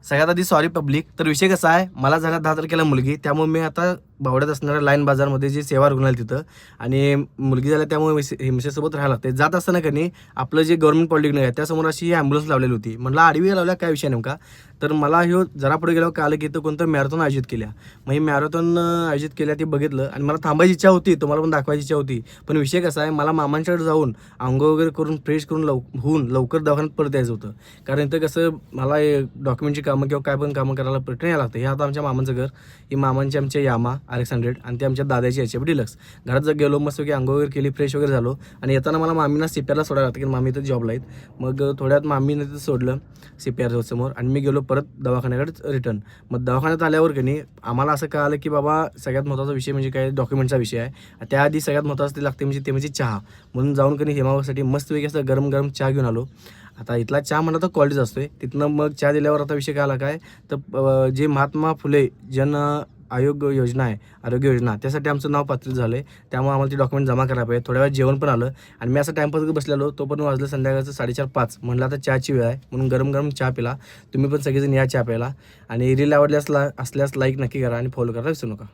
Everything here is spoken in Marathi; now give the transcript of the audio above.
सगळ्यात आधी सॉरी पब्लिक. तर विषय कसा आहे, मला झाला 10 तारखेला मुलगी, त्यामुळे मी आता बावड्यात असणाऱ्या लाईन बाजारमध्ये जे सेवा रुग्णालय तिथं, आणि मुलगी झाल्या त्यामुळे मिसेसोबत राहायला लागते. जात असताना का नाही आपलं जे गव्हर्नमेंट पॉलिटेक्निक आहे त्यासमोर अशी ॲम्ब्युलन्स लावलेली होती. म्हटलं आडवी लावल्या काय विषय नेमका, तर मला ह्यो जरा पुढे गेल्यावर कळालं की इथं कोणतं मॅरेथॉन आयोजित केल्या. मग ही मॅरेथॉन आयोजित केल्या ते बघितलं आणि मला थांबायची इच्छा होती, तुम्हाला पण दाखवायची इच्छा होती. पण विषय कसा आहे, मला मामांच्याकडे जाऊन अंघोळ वगैरे करून फ्रेश करून होऊन लवकर दवाखान्यात परत यायचं होतं. कारण इथं कसं मला डॉक्युमेंटची कामं किंवा काय पण कामं करायला रिटर्न यायला लागतं. हे आता आमच्या मामांचं घर, ही मामांची आमच्या यामा RX 100 आणि ते आमच्या दादाची HF डिलक्स. घरात जर गेलो मस्त की अंघोळ वगैरे केली, फ्रेश वगैरे झालो आणि येताना मला मामींना CPRला सोडायला लागतं की मामी इथं जॉबला आहेत. मग थोड्यात मामीने तिथं सोडलं CPR समोर आणि मी गेलो परत दवाखान्याकडे रिटर्न. मग दवाखान्यात आल्यावर की नाही आम्हाला असं कळालं की बाबा सगळ्यात महत्त्वाचा विषय म्हणजे काय, डॉक्युमेंटचा विषय आहे. त्याआधी सगळ्यात महत्त्वाचं ते लागते म्हणजे ते म्हणजे चहा. म्हणून जाऊन की नाही हेमावासाठी मस्तपैकी असं गरम गरम चहा घेऊन आलो. आता इथला चहा म्हणा तर क्वालिटीच असतोय. तिथनं मग चहा दिल्यावर आता विषय काय आला काय, तर जे महात्मा फुले जन योजना आहे, आरोग्य योजना, त्यासाठी आमचं नाव पात्र झालं आहे. त्यामुळे आम्हाला ते डॉक्युमेंट जमा करायला पाहिजे. थोड्या वेळात जेवण पण आलं आणि मी असं टाईमपास बसलेलो, तो पण वाजलं संध्याकाळचं 4:30-5. म्हणलं आता चहाची वेळ आहे म्हणून गरम गरम चहा पिला. तुम्ही पण सगळेजण या चहा प्यायला आणि रील आवडल्यास असल्यास लाईक नक्की करा आणि फॉलो करायला विसरू नका.